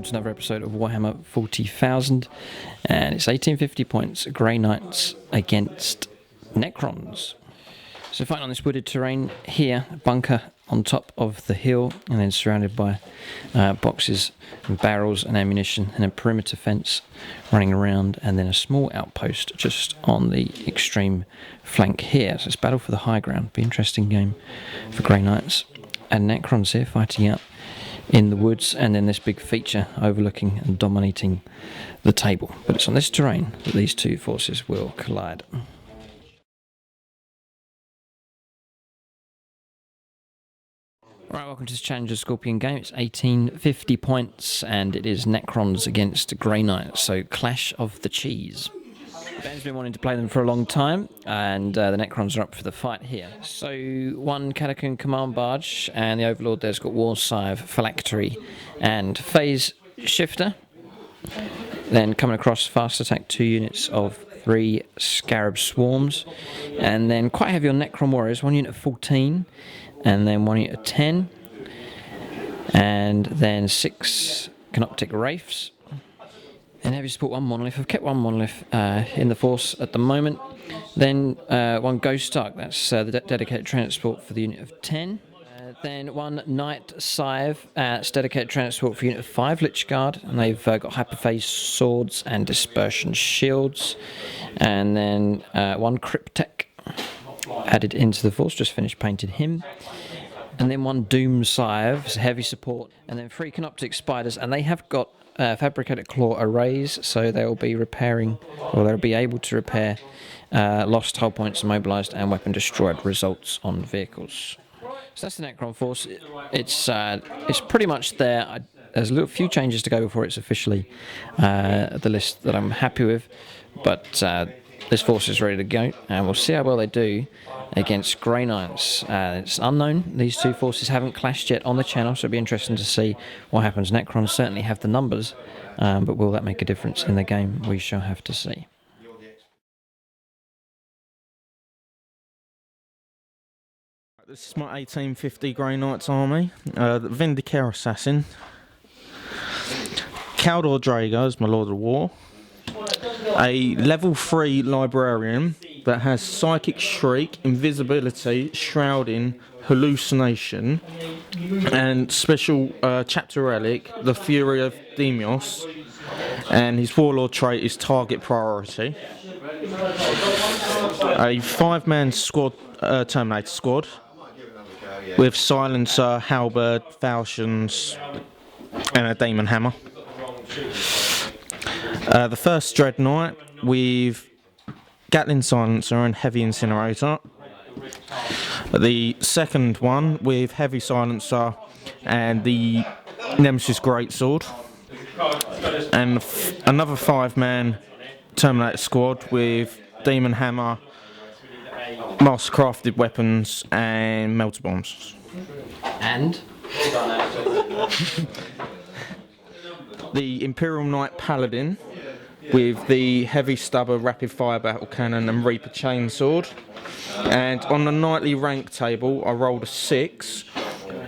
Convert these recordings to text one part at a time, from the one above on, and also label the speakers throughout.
Speaker 1: welcome to another episode of Warhammer 40,000, and it's 1850 points, Grey Knights against Necrons. So fighting on this wooded terrain here, a bunker on top of the hill, and then surrounded by boxes and barrels and ammunition, and a perimeter fence running around, and then a small outpost just on the extreme flank here. So it's battle for the high ground. Be an interesting game for Grey Knights. And Necrons here fighting out in the woods, and then this big feature overlooking and dominating the table. But it's on this terrain that these two forces will collide. Right, welcome to this Challenger Scorpion game. It's 1850 points, and it is Necrons against Grey Knights, so clash of the cheese. Ben's been wanting to play them for a long time, and the Necrons are up for the fight here. So one Catacomb Command Barge, and the Overlord there's got War Scythe, Phylactery, and Phase Shifter. Then coming across fast attack 2 units of 3 Scarab Swarms, and then quite heavy on Necron Warriors, 1 unit of 14, and then 1 unit of 10, and then 6 Canoptic Wraiths. And heavy support 1 monolith. I've kept 1 monolith in the force at the moment. Then 1 Ghost Ark, that's the dedicated transport for the unit of 10. Then 1 Knight Scythe, it's dedicated transport for unit of 5 Lich Guard, and they've got Hyperphase Swords and Dispersion Shields. And then 1 Cryptek added into the force, just finished painting him. And then 1 Doom Scythe, heavy support. And then 3 Canoptic Spiders, and they have got Fabricated Claw arrays, so they'll be repairing, or they'll be able to repair lost hull points, immobilized, and weapon destroyed results on vehicles. So that's the Necron force. It's pretty much there. There's a few changes to go before it's officially the list that I'm happy with, but this force is ready to go, and we'll see how well they do against Grey Knights. It's unknown. These two forces haven't clashed yet on the channel, so it'll be interesting to see what happens. Necrons certainly have the numbers, but will that make a difference in the game? We shall have to see.
Speaker 2: This is my 1850 Grey Knights army. The Vindicare Assassin, Kaldor Drago is my Lord of War, a level 3 Librarian that has Psychic Shriek, Invisibility, Shrouding, Hallucination, and special chapter relic, the Fury of Demios, and his Warlord trait is Target Priority. A 5-man squad, Terminator squad, with Silencer, Halberd, Falchions, and a Demon Hammer. The first Dread Knight with Gatling Silencer and Heavy Incinerator. The second one with Heavy Silencer and the Nemesis Greatsword. And another 5-man Terminator squad with Demon Hammer, Mastercrafted Weapons, and Melter Bombs.
Speaker 1: And
Speaker 2: the Imperial Knight Paladin with the Heavy Stubber Rapid Fire Battle Cannon and Reaper Chainsword. And on the nightly rank table I rolled a 6,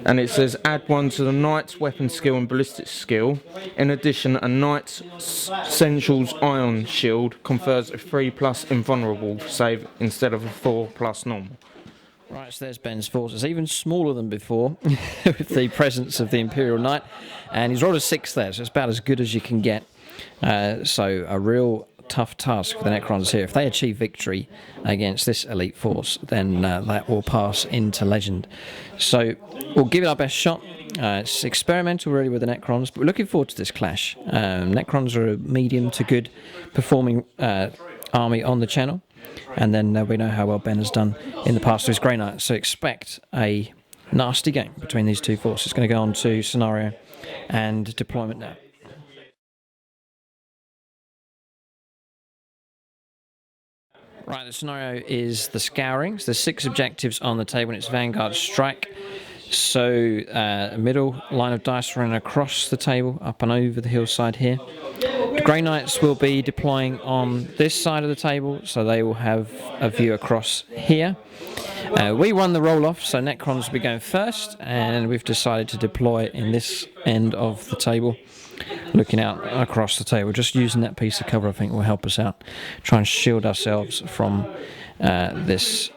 Speaker 2: and it says add 1 to the Knight's weapon skill and ballistic skill. In addition, a Knight's Essentials Ion Shield confers a 3+ invulnerable save instead of a 4+ normal.
Speaker 1: Right, so there's Ben's force. It's even smaller than before with the presence of the Imperial Knight, and he's rolled a 6 there, so it's about as good as you can get. So a real tough task for the Necrons here. If they achieve victory against this elite force, then that will pass into legend. So we'll give it our best shot. It's experimental really with the Necrons, but we're looking forward to this clash. Necrons are a medium to good performing army on the channel, and then we know how well Ben has done in the past with his Grey Knights, so expect a nasty game between these two forces. It's going to go on to scenario and deployment now. Right, the scenario is the Scouring. So there's 6 objectives on the table, and it's Vanguard Strike. So a middle line of dice running across the table, up and over the hillside here. The Grey Knights will be deploying on this side of the table, so they will have a view across here. We won the roll-off, so Necrons will be going first, and we've decided to deploy in this end of the table. looking out across the table. Just using that piece of cover, I think, will help us out. Try and shield ourselves from this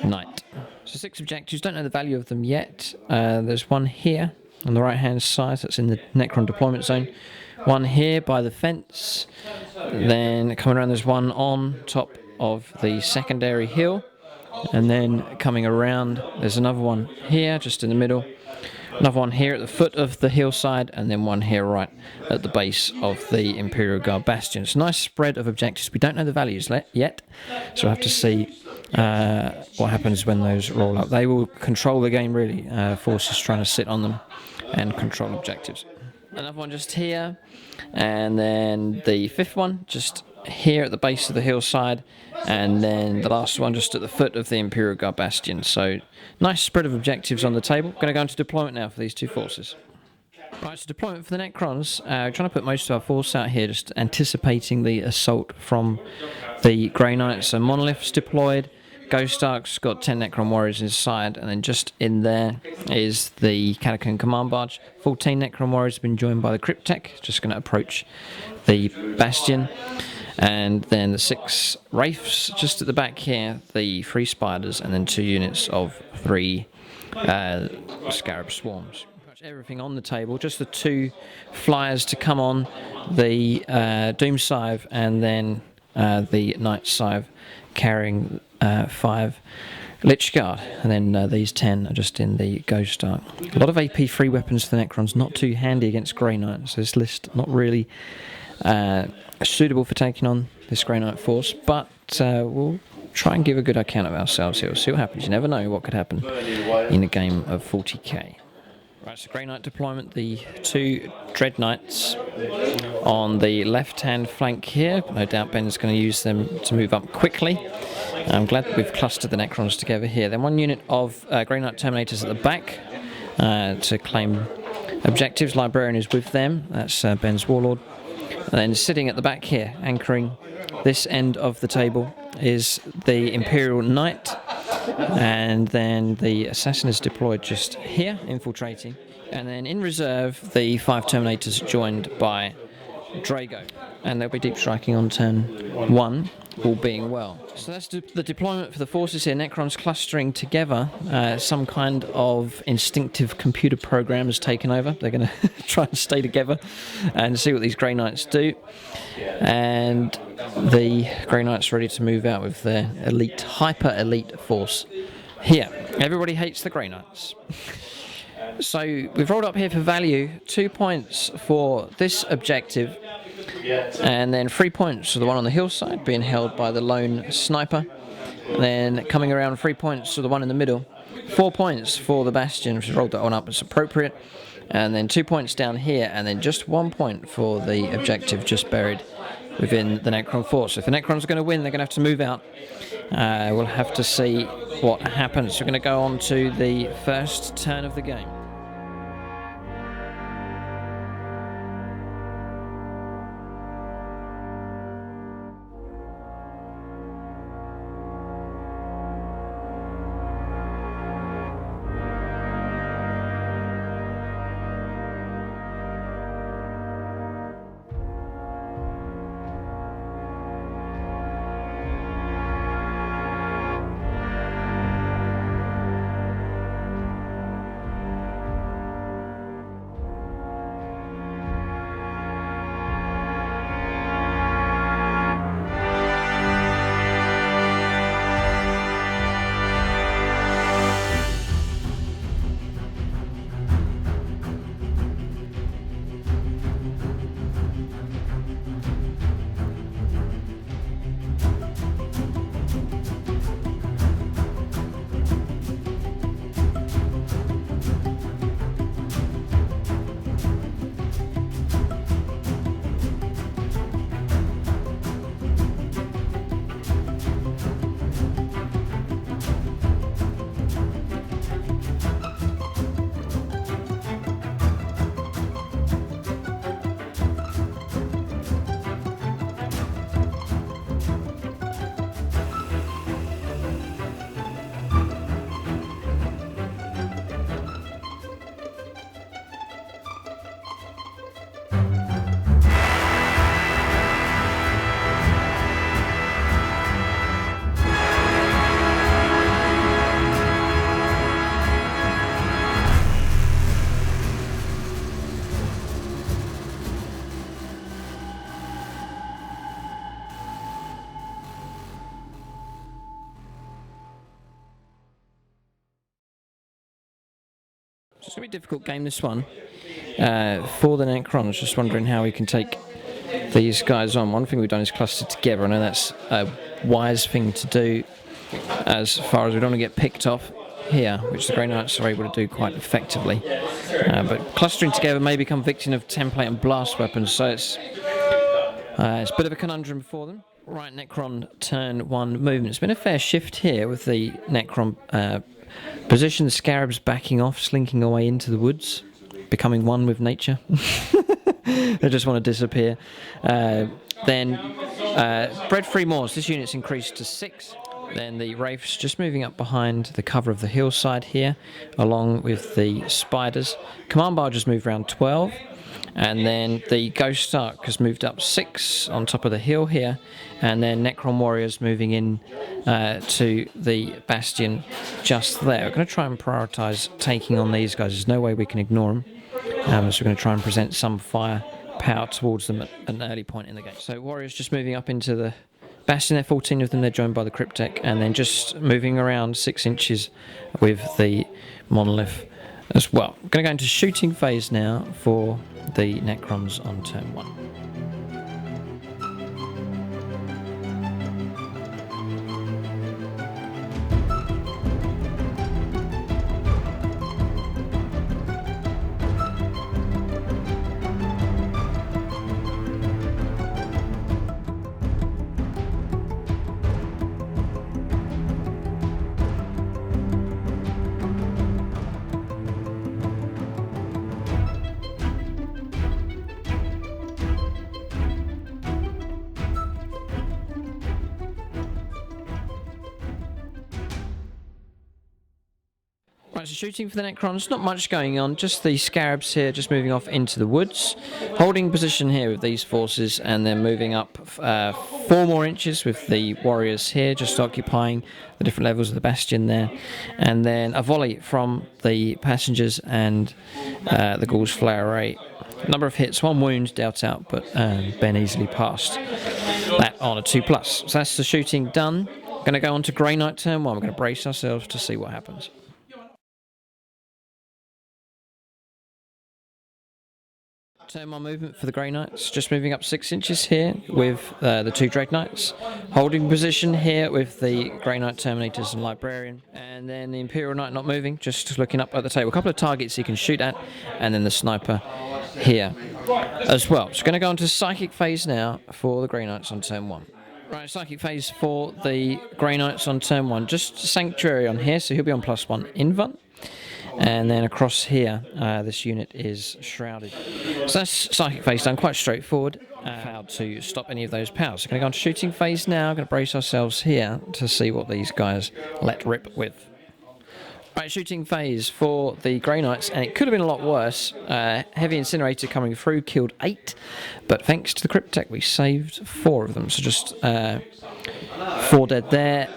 Speaker 1: knight. So 6 objectives, don't know the value of them yet. There's one here on the right hand side, that's in the Necron deployment zone. One here by the fence. Then coming around, there's one on top of the secondary hill. And then coming around, there's another one here, just in the middle. Another one here at the foot of the hillside, and then one here right at the base of the Imperial Guard Bastion. It's a nice spread of objectives. We don't know the values yet, so we'll have to see what happens when those roll up. They will control the game, really. Forces trying to sit on them and control objectives. Another one just here, and then the 5th one just here at the base of the hillside, and then the last one just at the foot of the Imperial Guard Bastion. So nice spread of objectives on the table. Going to go into deployment now for these 2 forces. Right, so deployment for the Necrons. Trying to put most of our force out here, just anticipating the assault from the Grey Knights. So Monolith's deployed. Ghost Ark's got 10 Necron warriors inside, and then just in there is the Catacomb Command Barge. 14 Necron warriors have been joined by the Cryptek, just going to approach the Bastion. And then the 6 Wraiths just at the back here, the 3 Spiders, and then 2 units of 3 Scarab Swarms. Pretty much everything on the table, just the 2 Flyers to come on, the Doom Scythe, and then the Night Scythe carrying 5 Lich Guard, and then these 10 are just in the Ghost Ark. A lot of AP free weapons for the Necrons, not too handy against Grey Knights. So this list not really suitable for taking on this Grey Knight force, but we'll try and give a good account of ourselves here. We'll see what happens. You never know what could happen in a game of 40k. Right, so Grey Knight deployment, the 2 Dread Knights on the left-hand flank here. No doubt Ben's going to use them to move up quickly. I'm glad we've clustered the Necrons together here. Then 1 unit of Grey Knight Terminators at the back to claim objectives. Librarian is with them. That's Ben's Warlord. And then sitting at the back here, anchoring this end of the table, is the Imperial Knight. And then the Assassin is deployed just here, infiltrating. And then in reserve, the 5 Terminators joined by Drago. And they'll be deep striking on turn 1, all being well. So that's the deployment for the forces here. Necrons clustering together. Some kind of instinctive computer program has taken over. They're going to try and stay together and see what these Grey Knights do. And the Grey Knights ready to move out with their elite, hyper-elite force here. Everybody hates the Grey Knights. So we've rolled up here for value. 2 points for this objective. And then 3 points for the one on the hillside, being held by the lone sniper. And then coming around, 3 points for the one in the middle. 4 points for the Bastion, which has rolled that one up as appropriate. And then 2 points down here, and then just 1 point for the objective just buried within the Necron force. If the Necrons are going to win, they're going to have to move out. We'll have to see what happens. We're going to go on to the first turn of the game. So it's going to be a difficult game, this one, for the Necrons. Just wondering how we can take these guys on. One thing we've done is cluster together. I know that's a wise thing to do as far as we don't want to get picked off here, which the Grey Knights are able to do quite effectively. But clustering together may become victim of template and blast weapons, so it's a bit of a conundrum for them. Right, Necron turn 1 movement. It's been a fair shift here with the Necron position. The Scarabs backing off, slinking away into the woods, becoming one with nature. They just want to disappear. Then Bred 3 Moors. This unit's increased to 6. Then the Wraiths just moving up behind the cover of the hillside here, along with the Spiders. Command Bar just moved around 12. And then the Ghost Ark has moved up 6 on top of the hill here. And then Necron Warriors moving in to the Bastion just there. We're going to try and prioritise taking on these guys. There's no way we can ignore them. So we're going to try and present some firepower towards them at an early point in the game. So Warriors just moving up into the Bastion there, 14 of them. They're joined by the Cryptek. And then just moving around 6 inches with the Monolith as well. I'm going to go into shooting phase now for the Necrons on turn 1. Right, so shooting for the Necrons, not much going on, just the Scarabs here, just moving off into the woods. Holding position here with these forces, and then moving up 4 more inches with the Warriors here, just occupying the different levels of the Bastion there. And then a volley from the Passengers and the Ghoul's Flare Array. Number of hits, 1 wound dealt out, but Ben easily passed that on a 2+. So that's the shooting done. Going to go on to Grey Knight turn 1. We're going to brace ourselves to see what happens. Turn 1 movement for the Grey Knights, just moving up 6 inches here with the 2 Dread Knights. Holding position here with the Grey Knight Terminators and Librarian. And then the Imperial Knight not moving, just looking up at the table. A couple of targets he can shoot at, and then the Sniper here as well. So going to go on to Psychic phase now for the Grey Knights on turn 1. Right, Psychic phase for the Grey Knights on turn 1. Just Sanctuary on here, so he'll be on +1 Invuln. And then across here, this unit is Shrouded. So that's Psychic phase done, quite straightforward. Failed to stop any of those powers. So going to go on to shooting phase now. Going to brace ourselves here to see what these guys let rip with. Right, shooting phase for the Grey Knights, and it could have been a lot worse. Heavy Incinerator coming through, killed 8, but thanks to the Cryptek, we saved 4 of them. So just 4 dead there.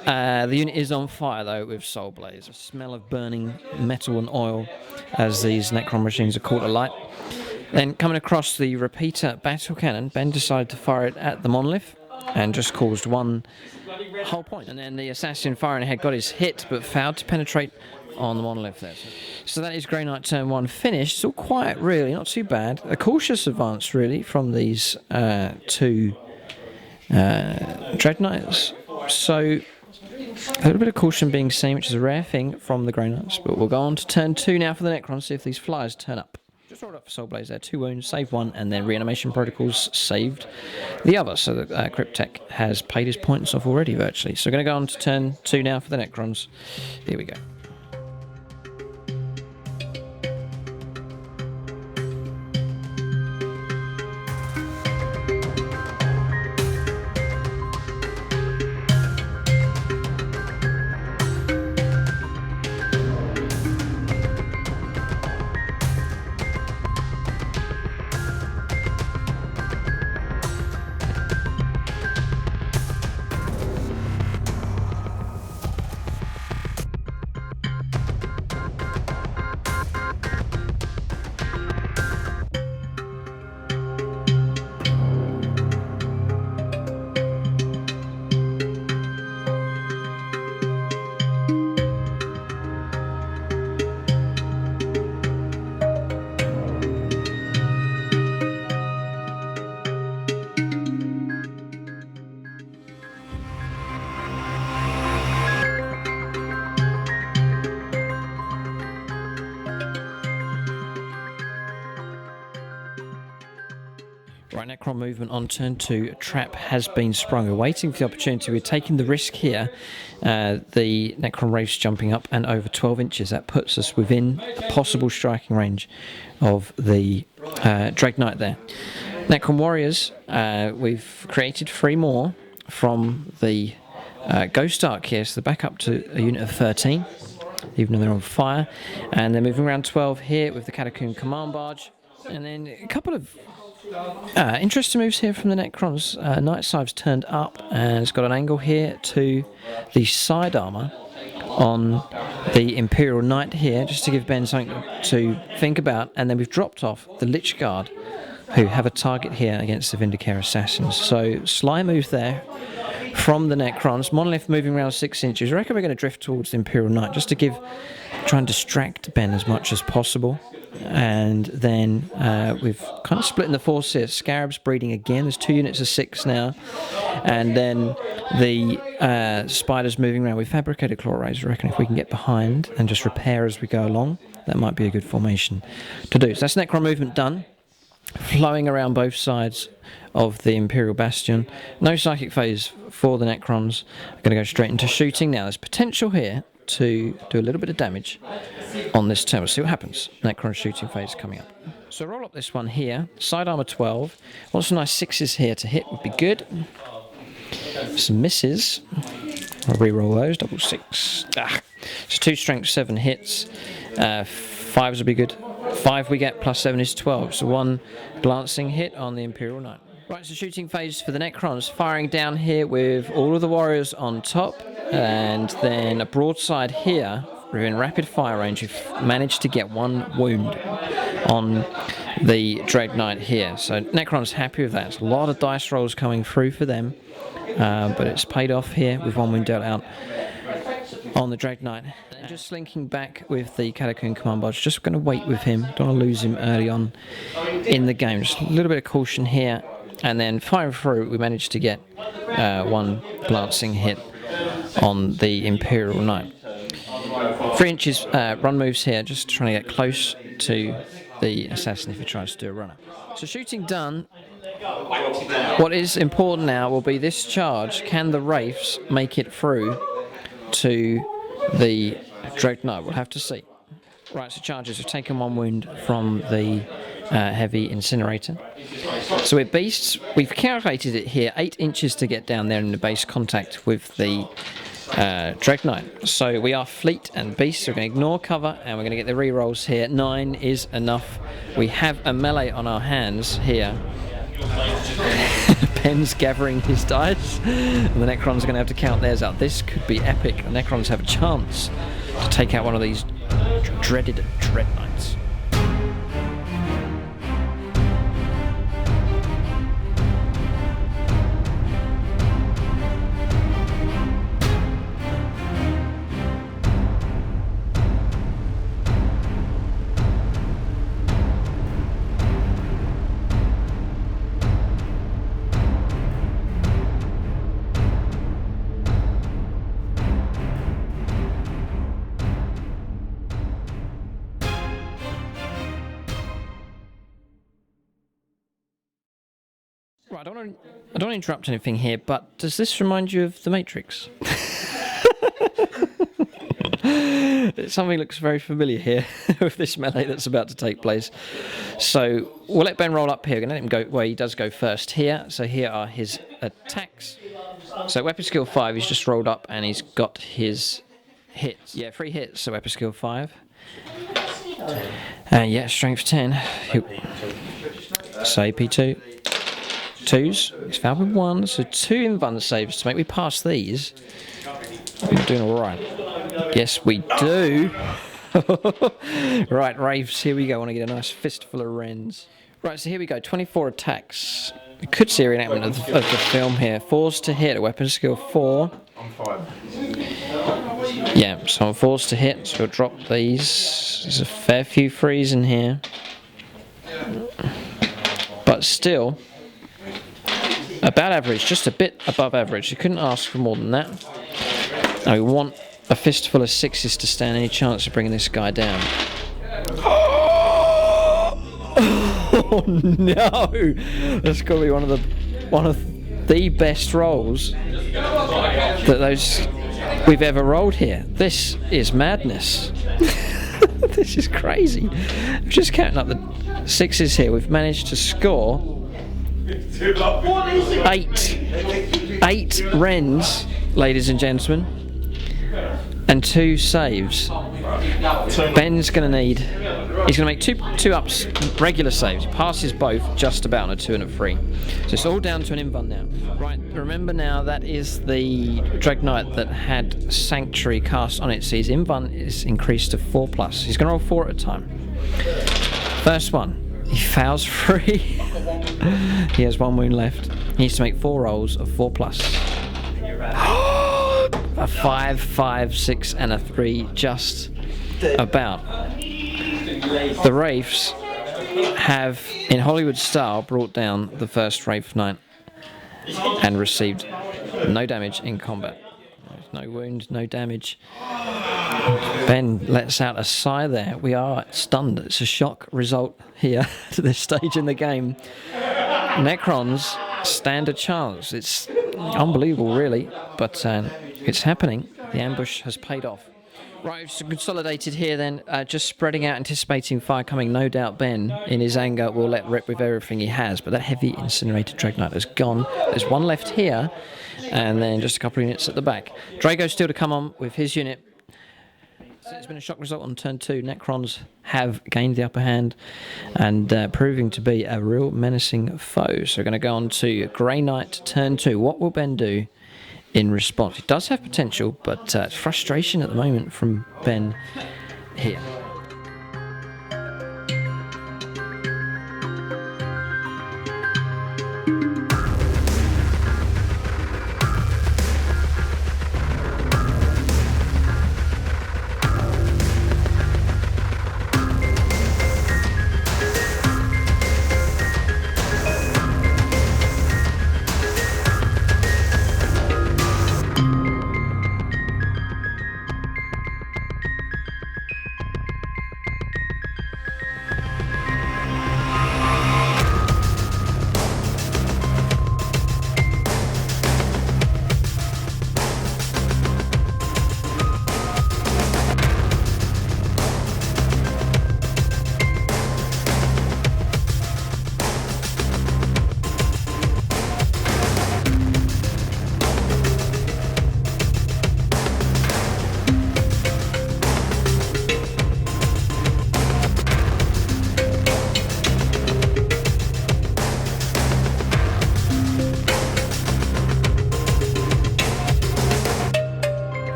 Speaker 1: The unit is on fire though with Soul Blaze. A smell of burning metal and oil as these Necron machines are caught alight. Then coming across the Repeater Battle Cannon, Ben decided to fire it at the Monolith and just caused 1 whole point. And then the Assassin firing ahead got his hit but failed to penetrate on the Monolith there. So that is Grey Knight turn 1 finished. It's all quiet really, not too bad. A cautious advance really from these 2 Dread Knights. So a little bit of caution being seen, which is a rare thing from the Grey Knights. But we'll go on to turn 2 now for the Necrons, see if these flyers turn up. Just rolled up for Soul Blaze there, 2 wounds, saved 1, and then Reanimation Protocols saved the other. So the Cryptek has paid his points off already virtually. So we're going to go on to turn 2 now for the Necrons. Here we go. Right, Necron movement on turn 2. A trap has been sprung. We're waiting for the opportunity. We're taking the risk here. The Necron Wraith's jumping up and over 12 inches. That puts us within a possible striking range of the Dread Knight there. Necron Warriors, we've created 3 more from the Ghost Arc here, so they're back up to a unit of 13, even though they're on fire. And they're moving around 12 here with the Catacomb Command Barge. And then a couple of interesting moves here from the Necrons. Night Sive's turned up and it's got an angle here to the side armour on the Imperial Knight here, just to give Ben something to think about. And then we've dropped off the Lich Guard, who have a target here against the Vindicare Assassins. So sly move there from the Necrons. Monolith moving around 6 inches. I reckon we're going to drift towards the Imperial Knight just to try and distract Ben as much as possible. And then we've kind of split in the force here. Scarabs breeding again. There's 2 units of 6 now. And then the spiders moving around. We've fabricated claw rays. I reckon if we can get behind and just repair as we go along, that might be a good formation to do. So that's Necron movement done. Flowing around both sides of the Imperial Bastion. No psychic phase for the Necrons. I'm going to go straight into shooting now. There's potential here to do a little bit of damage on this turn. We'll see what happens. Necron shooting phase coming up. So roll up this one here. Side armor 12. Want some nice 6s here to hit would be good. Some misses. I'll re-roll those. Double 6. So 2 strength, 7 hits. 5s would be good. 5 we get, plus 7 is 12. So 1 glancing hit on the Imperial Knight. Right, so shooting phase for the Necrons. Firing down here with all of the warriors on top. And then a broadside here. We're in rapid fire range. We've managed to get 1 wound on the Dread Knight here. So Necron's happy with that. It's a lot of dice rolls coming through for them. But it's paid off here with 1 wound dealt out on the Dread Knight. And just slinking back with the Catacomb Command Barge. Just going to wait with him. Don't want to lose him early on in the game. Just a little bit of caution here. And then firing through, we managed to get 1 glancing hit on the Imperial Knight. 3 inches run moves here, just trying to get close to the assassin if he tries to do a runner. So shooting done. What is important now will be this charge. Can the Wraiths make it through to the Dread Knight? We'll have to see. Right, so charges have taken 1 wound from the heavy incinerator. So we're beasts. We've calculated it here, 8 inches to get down there in the base contact with the Dread Knight. So we are fleet and beasts. We're going to ignore cover and we're going to get the re-rolls here. 9 is enough. We have a melee on our hands here. Ben's gathering his dice. And the Necrons are going to have to count theirs out. This could be epic. The Necrons have a chance to take out one of these dreaded Dread Knights. Right, I don't want to interrupt anything here, but does this remind you of The Matrix? Something looks very familiar here with this melee that's about to take place. So we'll let Ben roll up here. We're going to let him go. Well, he does go first here. So here are his attacks. So weapon skill 5, he's just rolled up and he's got his hits. Yeah, 3 hits, so weapon skill 5. And yeah, strength 10. So AP2. 2s. He's fouled with 1, so 2 invuln saves to make me pass these. We're doing alright. Yes, we do. Right, Raves, here we go. I want to get a nice fistful of Wrens. Right, so here we go. 24 attacks. We could see a reenactment of the film here. 4s to hit, a weapon skill 4. Yeah, so I'm 4s to hit, so we'll drop these. There's a fair few 3s in here. But still, about average, just a bit above average. You couldn't ask for more than that. Now we want a fistful of 6s to stand any chance of bringing this guy down. Oh no! That's got to be one of the best rolls that we've ever rolled here. This is madness. This is crazy. I'm just counting up the sixes here. We've managed to score eight Wrens, ladies and gentlemen, and 2 saves. Ben's going to need... He's going to make two ups, regular saves. He passes both just about on a 2 and a 3. So it's all down to an invuln now. Right, remember now that is the Dread Knight that had Sanctuary cast on it. So his invuln is increased to 4+. He's going to roll 4 at a time. First one, he fails 3. He has 1 wound left. He needs to make 4 rolls of 4+. A 5, 5, 6 and a 3, just about. The Wraiths have, in Hollywood style, brought down the first Wraith Knight and received no damage in combat. No wound, no damage. Ben lets out a sigh there. We are stunned. It's a shock result here to this stage in the game. Necrons stand a chance. It's unbelievable, really, but it's happening. The ambush has paid off. Right, we've consolidated here then, just spreading out, anticipating fire coming. No doubt Ben, in his anger, will let rip with everything he has, but that heavy incinerated Dread Knight has gone. There's 1 left here, and then just a couple of units at the back. Drago's still to come on with his unit. So it's been a shock result on turn 2. Necrons have gained the upper hand and proving to be a real menacing foe. So we're going to go on to Grey Knight turn 2. What will Ben do in response? It does have potential, but frustration at the moment from Ben here.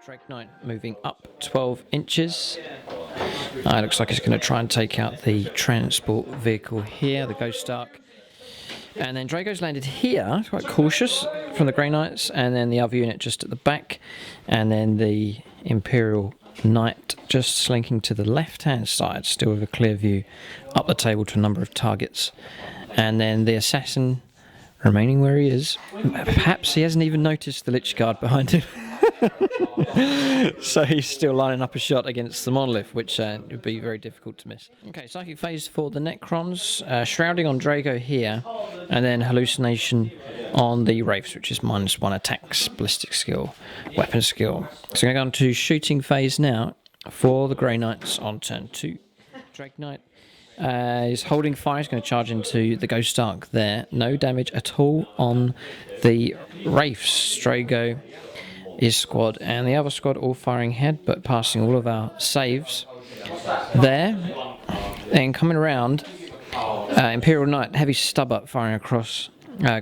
Speaker 1: Dread Knight moving up 12 inches. It looks like he's going to try and take out the transport vehicle here, the Ghost Ark. And then Drago's landed here, quite cautious from the Grey Knights, and then the other unit just at the back, and then the Imperial Knight just slinking to the left-hand side, still with a clear view up the table to a number of targets. And then the Assassin remaining where he is. Perhaps he hasn't even noticed the Lich Guard behind him. So he's still lining up a shot against the Monolith, which would be very difficult to miss. Okay, Psychic Phase for the Necrons. Shrouding on Drago here, and then Hallucination on the Wraiths, which is -1 attacks, ballistic skill, weapon skill. So we're going to go on to Shooting Phase now for the Grey Knights on turn 2. Dread Knight is holding fire. He's going to charge into the Ghost Ark there. No damage at all on the Wraiths. Drago, his squad, and the other squad all firing ahead, but passing all of our saves there. Then coming around, Imperial Knight, heavy stub up, firing across,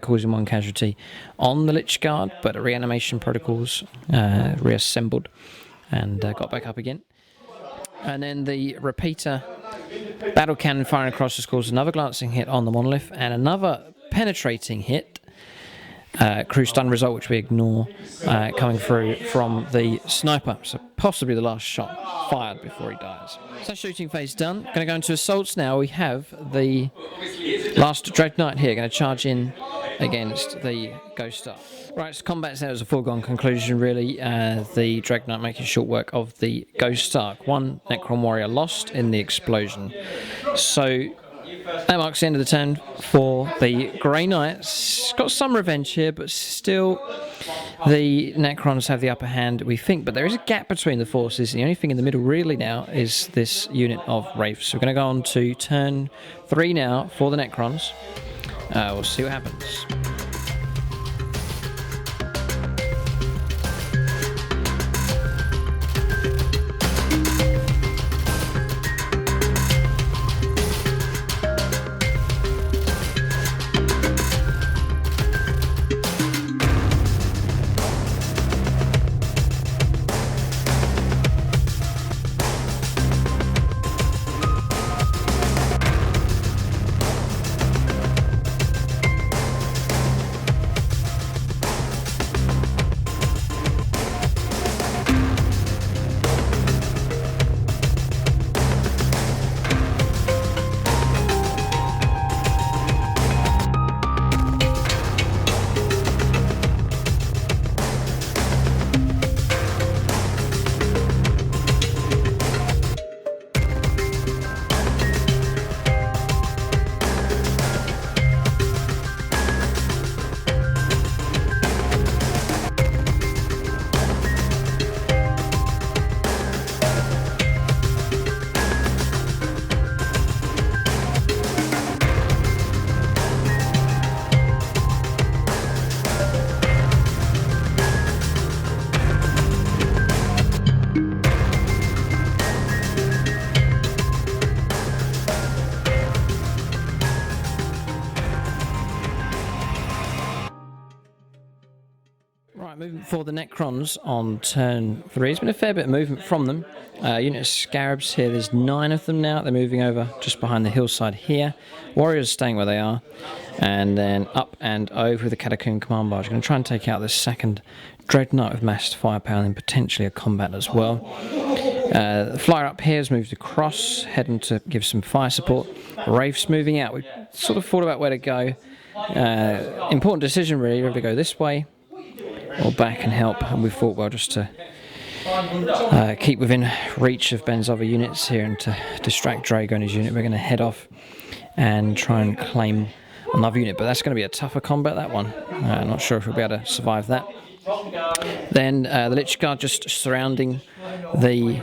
Speaker 1: causing 1 casualty on the Lich Guard, but reanimation protocols reassembled and got back up again. And then the Repeater battle cannon firing across has caused another glancing hit on the Monolith and another penetrating hit crew stun result, which we ignore, coming through from the sniper. So possibly the last shot fired before he dies. So shooting phase done. Going to go into assaults now. We have the last Dreadnought here, going to charge in against the Ghost Star. Right, so combat's there as a foregone conclusion, really. The Dreadnought making short work of the Ghost Star. One Necron warrior lost in the explosion. So that marks the end of the turn for the Grey Knights. Got some revenge here, but still the Necrons have the upper hand, we think. But there is a gap between the forces. The only thing in the middle really now is this unit of Wraiths. So we're going to go on to turn 3 now for the Necrons. We'll see what happens. Right, movement for the Necrons on turn 3. There's been a fair bit of movement from them. Unit of Scarabs here, there's 9 of them now. They're moving over just behind the hillside here. Warriors staying where they are. And then up and over with the Catacomb Command Barge. Going to try and take out this second Dreadnought with massed firepower and then potentially a combat as well. The flyer up here has moved across, heading to give some fire support. Wraiths moving out. We sort of thought about where to go. Important decision really, whether to go this way or back and help, and we thought, well, just to keep within reach of Ben's other units here and to distract Drago and his unit, we're going to head off and try and claim another unit, but that's going to be a tougher combat, that one. I'm not sure if we'll be able to survive that. Then the Lich Guard just surrounding the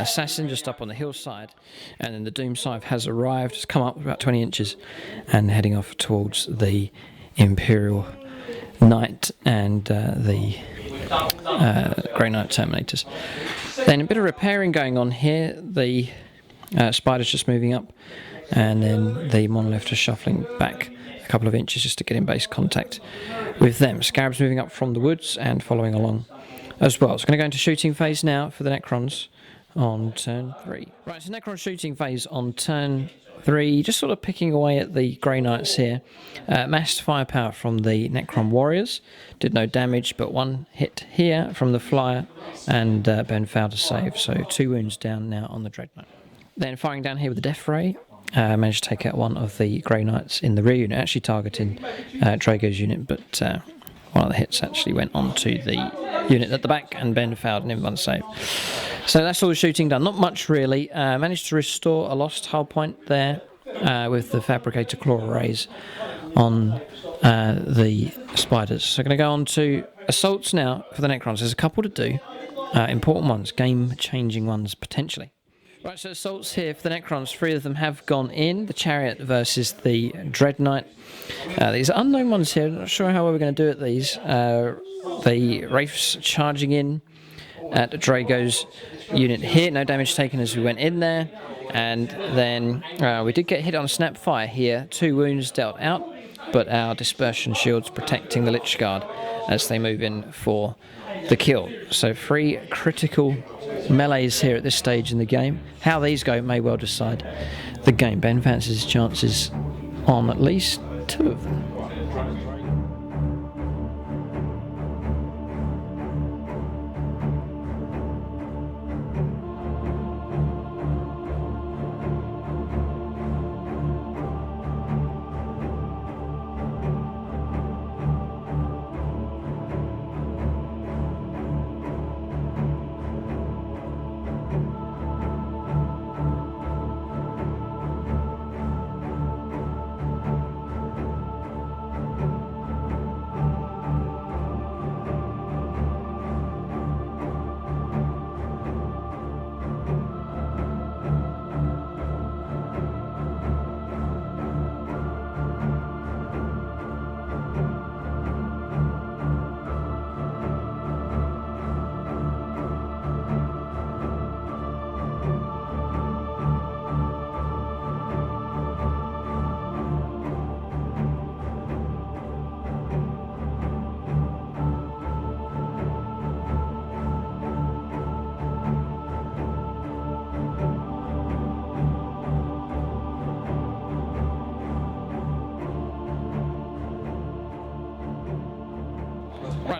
Speaker 1: assassin just up on the hillside, and then the Doom Scythe has arrived, has come up about 20 inches and heading off towards the Imperial Knight and the Grey Knight Terminators. Then a bit of repairing going on here. The Spider's just moving up, and then the Monolith just shuffling back a couple of inches just to get in base contact with them. Scarabs moving up from the woods and following along as well. So going to go into shooting phase now for the Necrons on turn 3. Right, so Necron shooting phase on turn 3, just sort of picking away at the Grey Knights here. Massed firepower from the Necron Warriors, did no damage, but 1 hit here from the Flyer, and Ben failed to save, so 2 wounds down now on the Dreadnought. Then firing down here with the Death Ray, managed to take out one of the Grey Knights in the rear unit, actually targeting Drago's unit, but one of the hits actually went on to the unit at the back, and Ben failed and didn't save. So that's all the shooting done. Not much really. Managed to restore a lost hull point there with the Fabricator Claw Arrays on the Spiders. So going to go on to assaults now for the Necrons. There's a couple to do. Important ones, game-changing ones potentially. Right, so assaults here for the Necrons. 3 of them have gone in. The Chariot versus the Dreadnought. These unknown ones here. Not sure how we're going to do it. These the Wraiths charging in at Drago's unit here. No damage taken as we went in there. And then we did get hit on a snapfire here. 2 wounds dealt out, but our dispersion shields protecting the Lich Guard as they move in for the kill. So 3 critical melees here at this stage in the game. How these go may well decide the game. Ben fancies his chances on at least 2 of them.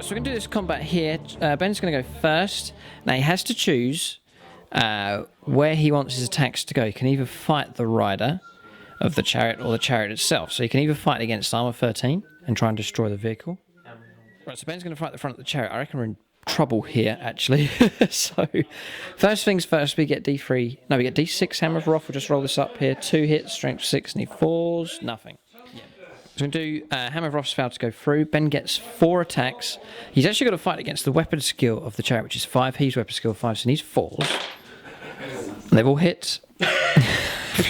Speaker 1: So we're going to do this combat here. Ben's going to go first. Now he has to choose where he wants his attacks to go. He can either fight the rider of the chariot or the chariot itself. So he can either fight against armor 13 and try and destroy the vehicle. Right, so Ben's going to fight the front of the chariot. I reckon we're in trouble here, actually. So first things first, we get D3. No, we get D6 Hammer of Wrath. We'll just roll this up here. 2 hits, strength 6, and he falls. Nothing. So we're going to do Hammer of Wrath's failed to go through. Ben gets 4 attacks. He's actually got to fight against the weapon skill of the chariot, which is 5. He's weapon skill 5, so he needs 4s. They've all hit.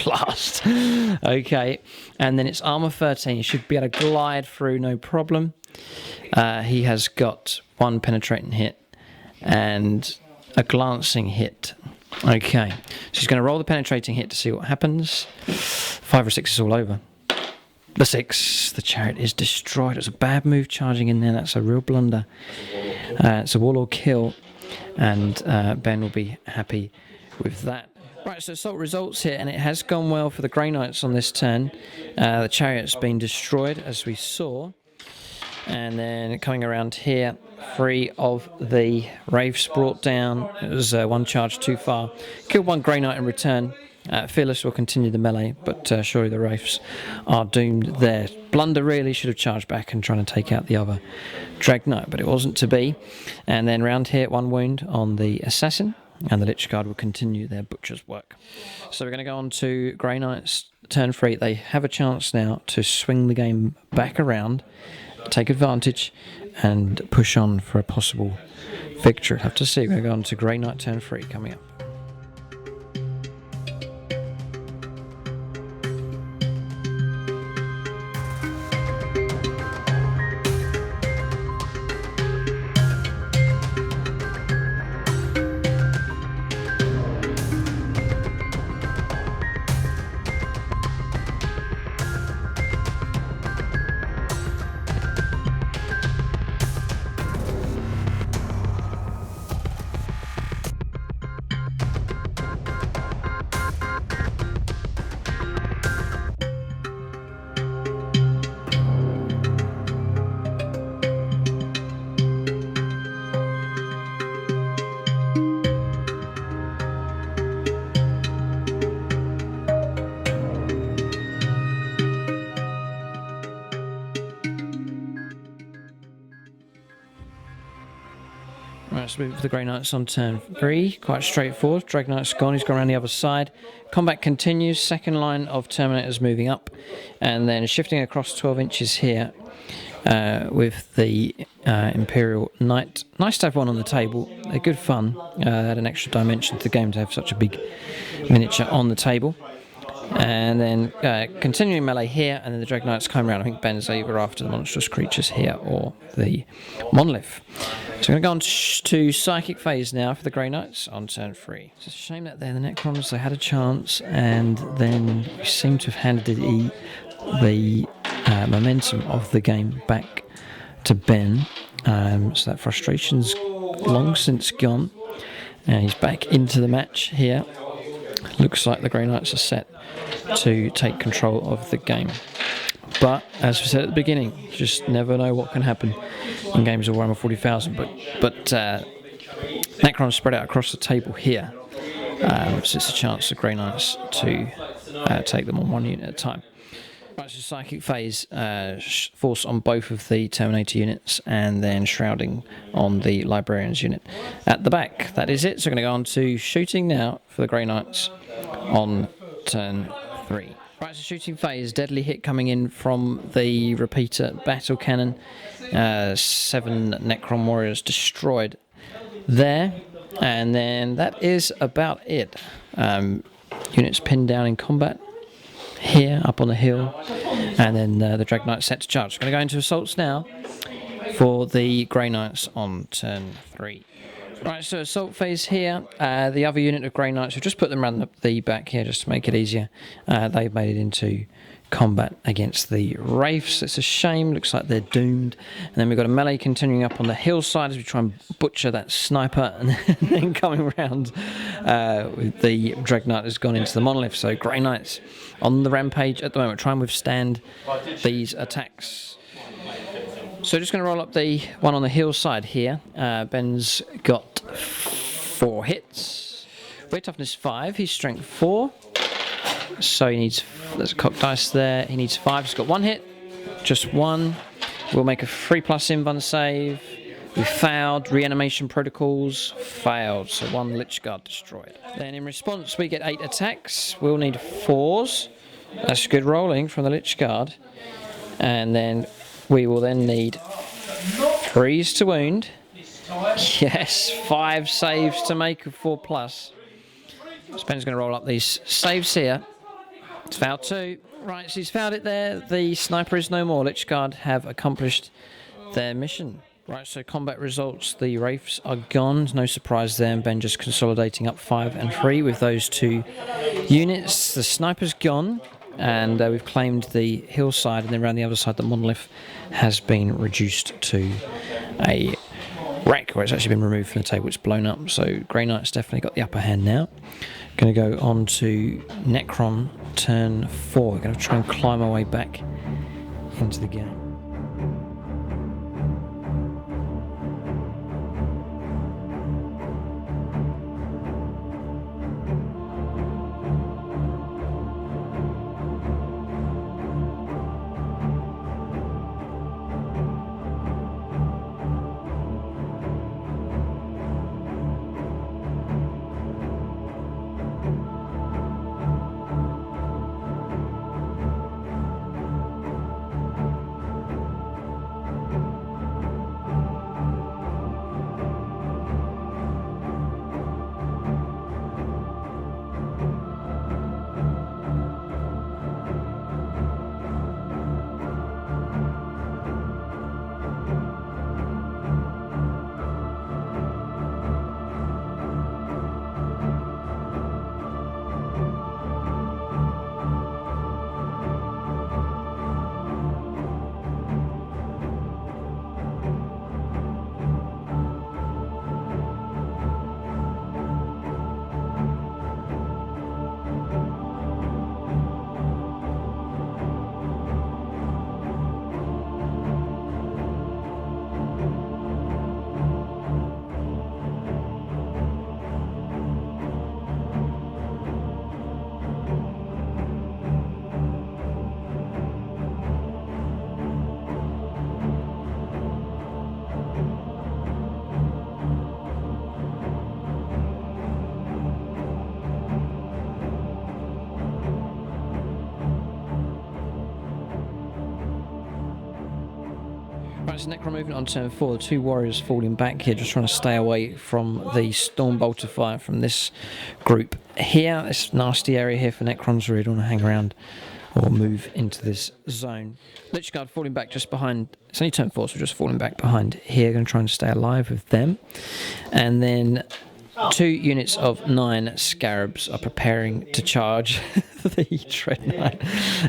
Speaker 1: Blast. Okay, and then it's armor 13. He should be able to glide through, no problem. He has got 1 penetrating hit and a glancing hit. Okay, so he's going to roll the penetrating hit to see what happens. 5 or 6 is all over. The 6, the chariot is destroyed. It's a bad move charging in there. That's a real blunder. It's a warlord kill, and Ben will be happy with that. Right, so assault results here, and it has gone well for the Grey Knights on this turn. The chariot's been destroyed, as we saw. And then coming around here, 3 of the Wraiths brought down. It was 1 charge too far. Killed 1 Grey Knight in return. Fearless will continue the melee, but surely the Wraiths are doomed there. Blunder really should have charged back and trying to take out the other Drag Knight, but it wasn't to be. And then round here, 1 wound on the Assassin, and the Lich Guard will continue their butcher's work. So we're going to go on to Grey Knights turn 3. They have a chance now to swing the game back around, take advantage, and push on for a possible victory. We'll have to see. We're going to go on to Grey Knight turn 3 coming up. Right, so move for the Grey Knights on turn 3. Quite straightforward. Drag Knight's gone. He's gone around the other side. Combat continues. Second line of Terminators moving up. And then shifting across 12 inches here with the Imperial Knight. Nice to have one on the table. They're good fun. Add an extra dimension to the game to have such a big miniature on the table. And then continuing melee here, and then the Drag Knights come around. I think Ben's either after the monstrous creatures here or the monolith. So we're going to go on to Psychic Phase now for the Grey Knights on turn 3. It's a shame that they're the Necrons. They had a chance, and then we seem to have handed the momentum of the game back to Ben. So that frustration's long since gone. And he's back into the match here. Looks like the Grey Knights are set to take control of the game. But, as we said at the beginning, you just never know what can happen in games of Warhammer 40,000. But Necrons spread out across the table here. So it's a chance for Grey Knights to take them on 1 unit at a time. Right, so Psychic Phase, force on both of the Terminator units, and then Shrouding on the Librarians unit at the back. That is it. So we're going to go on to shooting now for the Grey Knights on turn 3. Right, so shooting phase, deadly hit coming in from the repeater battle cannon. 7 Necron warriors destroyed there, and then that is about it. Units pinned down in combat here up on the hill, and then the Drag Knight set to charge. Going to go into assaults now for the Grey Knights on turn 3. Right, so assault phase here. The other unit of Grey Knights, we've just put them around the back here just to make it easier. They've made it into combat against the Wraiths. It's a shame, looks like they're doomed. And then we've got a melee continuing up on the hillside as we try and butcher that sniper, and then coming around with the Drag Knight has gone into the monolith. So Grey Knights on the rampage at the moment, try and withstand these attacks. So just going to roll up the one on the hillside here. Ben's got 4 hits. Weight toughness 5, he's strength 4. So he needs, there's a cocked dice there, he needs 5, he's got 1 hit, just 1. We'll make a 3+ invuln save. We failed. Reanimation protocols failed. So 1 Lich Guard destroyed. Then in response we get 8 attacks. We'll need 4s. That's good rolling from the Lich Guard. And then we will then need 3s to wound. Yes, 5 saves to make a 4+. Ben's going to roll up these saves here. It's failed 2. Right, so he's found it there. The sniper is no more. Lich Guard have accomplished their mission. Right, so combat results. The Wraiths are gone. No surprise there. Ben just consolidating up 5 and 3 with those 2 units. The sniper's gone, and we've claimed the hillside, and then around the other side the monolith has been reduced to a wreck, where it's actually been removed from the table. It's blown up, so Grey Knight's definitely got the upper hand now. Going to go on to Necron turn 4. We're going to try and climb our way back into the game. Right, so Necron moving on turn 4. The 2 warriors falling back here, just trying to stay away from the storm bolter fire from this group here. This nasty area here for Necrons, really don't want to hang around or move into this zone. Lich Guard falling back just behind. It's only turn 4, so just falling back behind here. Going to try and stay alive with them. And then 2 units of 9 scarabs are preparing to charge the Dread Knight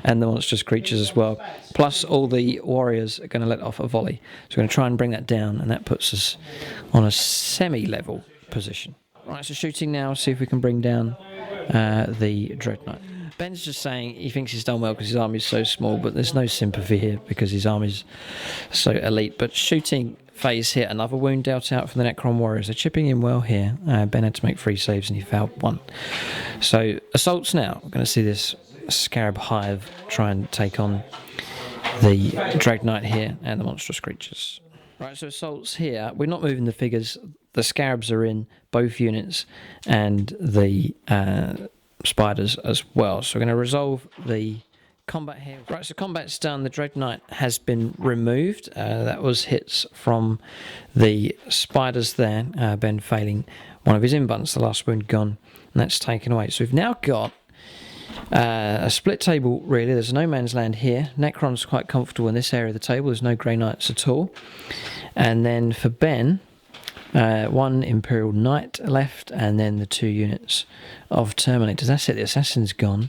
Speaker 1: and the monstrous creatures as well. Plus all the warriors are going to let off a volley. So we're going to try and bring that down, and that puts us on a semi-level position. Right, so shooting now, see if we can bring down the Dread Knight. Ben's just saying he thinks he's done well because his army is so small, but there's no sympathy here because his army's so elite. But shooting phase here, another wound dealt out from the Necron warriors. They're chipping in well here. Ben had to make 3 saves and he failed 1. So assaults now. We're going to see this Scarab Hive try and take on the Dread Knight here and the monstrous creatures. Right, so assaults here. We're not moving the figures. The Scarabs are in both units and the spiders as well. So we're going to resolve the combat here. Right, so combat's done. The Dread Knight has been removed. That was hits from the spiders there. Ben failing one of his invulns, the last wound gone, and that's taken away. So we've now got a split table, really. There's no man's land here. Necron's quite comfortable in this area of the table. There's no Grey Knights at all. And then for Ben, 1 Imperial Knight left, and then the 2 units of Terminators. That's it, the Assassin's gone,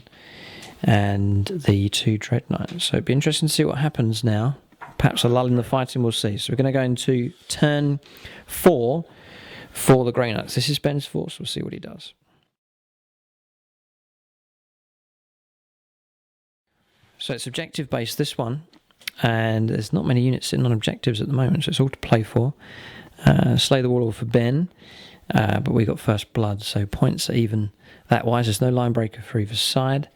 Speaker 1: and the 2 Dread Knights. So it'd be interesting to see what happens now. Perhaps a lull in the fighting, we'll see. So we're going to go into turn 4 for the Grey Knights. This is Ben's force, we'll see what he does. So it's objective based, this one. and there's not many units sitting on objectives at the moment, so it's all to play for. Slay the Warlord for Ben, but we got first blood, so points are even that wise. There's no line breaker for either side,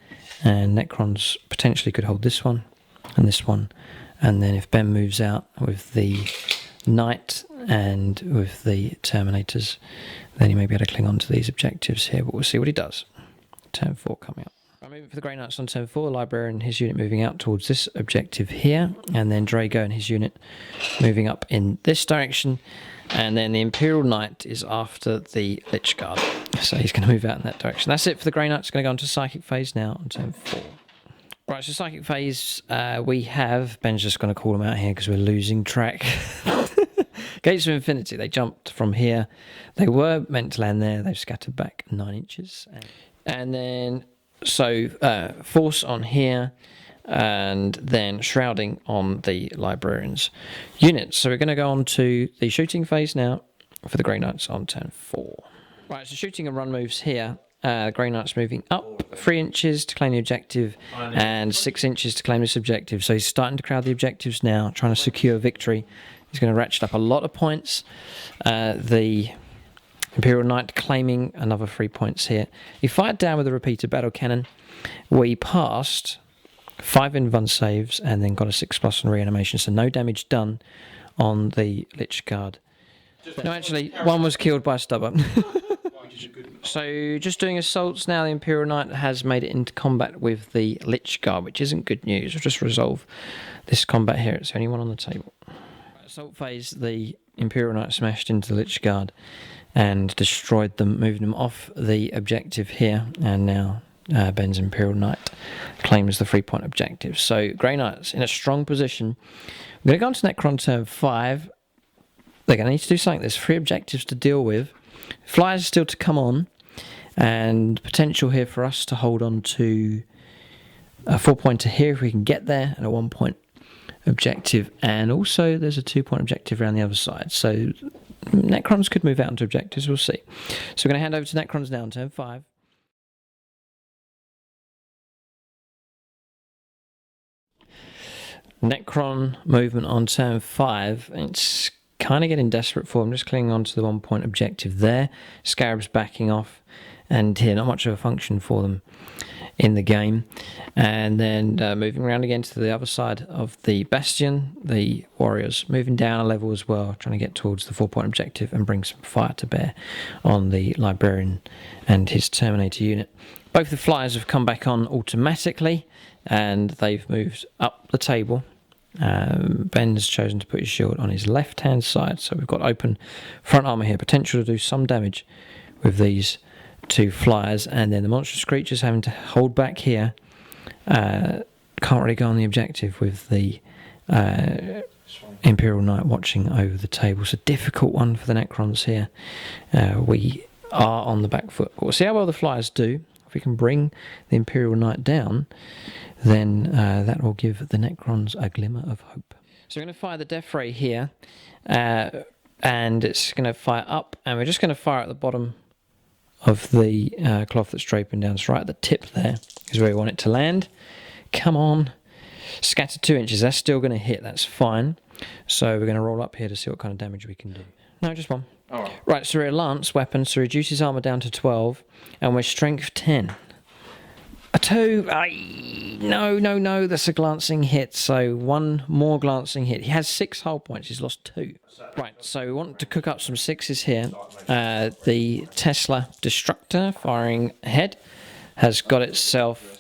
Speaker 1: and Necrons potentially could hold this one and this one, and then if Ben moves out with the Knight and with the Terminators, then he may be able to cling on to these objectives here, but we'll see what he does. Turn 4 coming up. I'm moving for the Grey Knights on turn 4, Librarian and his unit moving out towards this objective here, and then Drago and his unit moving up in this direction, and then the Imperial Knight is after the Lich Guard, so he's going to move out in that direction. That's it for the Grey Knights. Going to go into Psychic Phase now on turn 4. Right, so Psychic Phase, we have, Ben's just going to call them out here because we're losing track. Gates of Infinity, they jumped from here. They were meant to land there, they've scattered back 9 inches. And then, so Force on here, and then Shrouding on the Librarian's units. So we're going to go on to the Shooting Phase now for the Grey Knights on turn 4. Right, so shooting and run moves here. Grey Knight's moving up 3 inches to claim the objective and 6 inches to claim this objective. So he's starting to crowd the objectives now, trying to secure victory. He's going to ratchet up a lot of points. The Imperial Knight claiming another 3 points here. He fired down with a repeated battle cannon. We passed 5 invuln saves and then got a 6+ on reanimation. So no damage done on the Lich Guard. No, actually, one was killed by a stubber. So just doing assaults now, the Imperial Knight has made it into combat with the Lich Guard, which isn't good news. We'll just resolve this combat here. It's the only one on the table. Assault phase, the Imperial Knight smashed into the Lich Guard and destroyed them, moving them off the objective here, and now Ben's Imperial Knight claims the 3-point objective. So Grey Knights in a strong position. We're going to go on to Necron turn 5. They're going to need to do something. There's 3 objectives to deal with. Flyers still to come on, and potential here for us to hold on to a 4-pointer here if we can get there, and a 1-point objective, and also there's a 2-point objective around the other side. So Necrons could move out into objectives, we'll see. So we're going to hand over to Necrons now on turn 5. Necron movement on turn 5. It's kind of getting desperate for him, just clinging on to the 1-point objective there. Scarab's backing off, and here not much of a function for them in the game. And then moving around again to the other side of the Bastion, the Warriors moving down a level as well, trying to get towards the 4-point objective and bring some fire to bear on the Librarian and his Terminator unit. Both the Flyers have come back on automatically, and they've moved up the table. Ben's chosen to put his shield on his left hand side, so we've got open front armor here, potential to do some damage with these 2 Flyers, and then the monstrous creatures having to hold back here. Can't really go on the objective with the Imperial Knight watching over the table. It's a difficult one for the Necrons here. We are on the back foot, but we'll see how well the Flyers do. If we can bring the Imperial Knight down, then that will give the Necrons a glimmer of hope. So we're going to fire the Death Ray here, and it's going to fire up, and we're just going to fire at the bottom of the cloth that's draping down. It's right at the tip there is where we want it to land. Come on. Scatter 2 inches. That's still going to hit. That's fine. So we're going to roll up here to see what kind of damage we can do. No, just 1. Oh. Right, so we're a lance weapon, so reduces armor down to 12, and we're strength 10. A 2. No, that's a glancing hit. So 1 more glancing hit. He has 6 hull points. He's lost 2. Right, so we want to cook up some 6s here. The Tesla Destructor firing ahead has got itself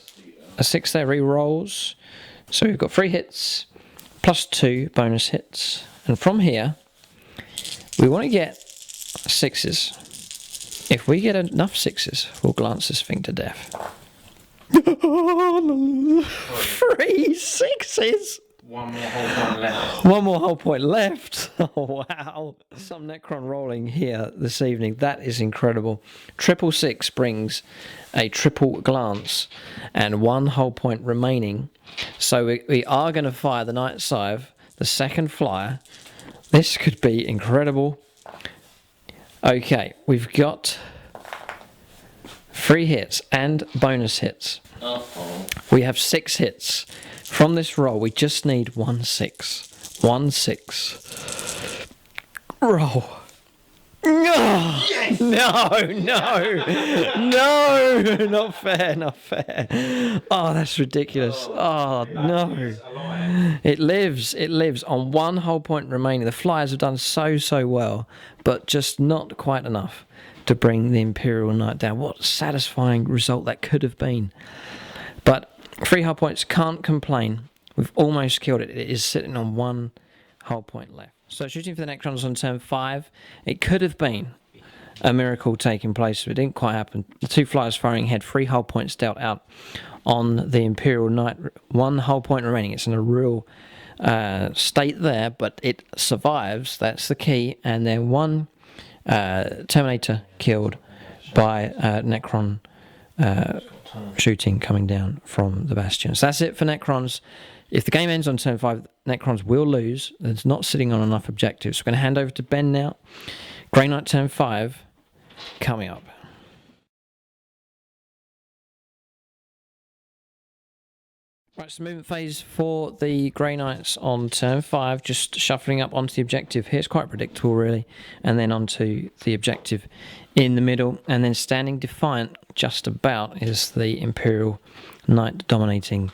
Speaker 1: a 6 there. Re-rolls. So we've got 3 hits plus 2 bonus hits. And from here, we want to get 6s. If we get enough 6s, we'll glance this thing to death. 3 6s.
Speaker 2: 1 more whole point left.
Speaker 1: 1 more whole point left. Oh, wow. Some Necron rolling here this evening. That is incredible. 666 brings a triple glance and 1 whole point remaining. So we are going to fire the Night Scythe, the second flyer. This could be incredible. Okay, we've got 3 hits and bonus hits. Uh-oh. We have 6 hits. From this roll, we just need 1-6. 1-6. Roll. No! Yes! No! Not fair, not fair. Oh, that's ridiculous. Oh, no. It lives on 1 whole point remaining. The Flyers have done so well, but just not quite enough to bring the Imperial Knight down. What a satisfying result that could have been. But 3 whole points, can't complain. We've almost killed it. It is sitting on 1 whole point left. So shooting for the Necrons on turn 5, it could have been a miracle taking place, but it didn't quite happen. The 2 Flyers firing ahead, 3 whole points dealt out on the Imperial Knight, 1 whole point remaining. It's in a real state there, but it survives. That's the key. And then 1 Terminator killed by Necron shooting coming down from the Bastions. That's it for Necrons. If the game ends on turn 5, Necrons will lose. It's not sitting on enough objectives. We're going to hand over to Ben now. Grey Knight turn 5 coming up. Right, so movement phase for the Grey Knights on turn 5, just shuffling up onto the objective here. It's quite predictable, really. And then onto the objective in the middle. And then standing defiant, just about, is the Imperial Knight dominating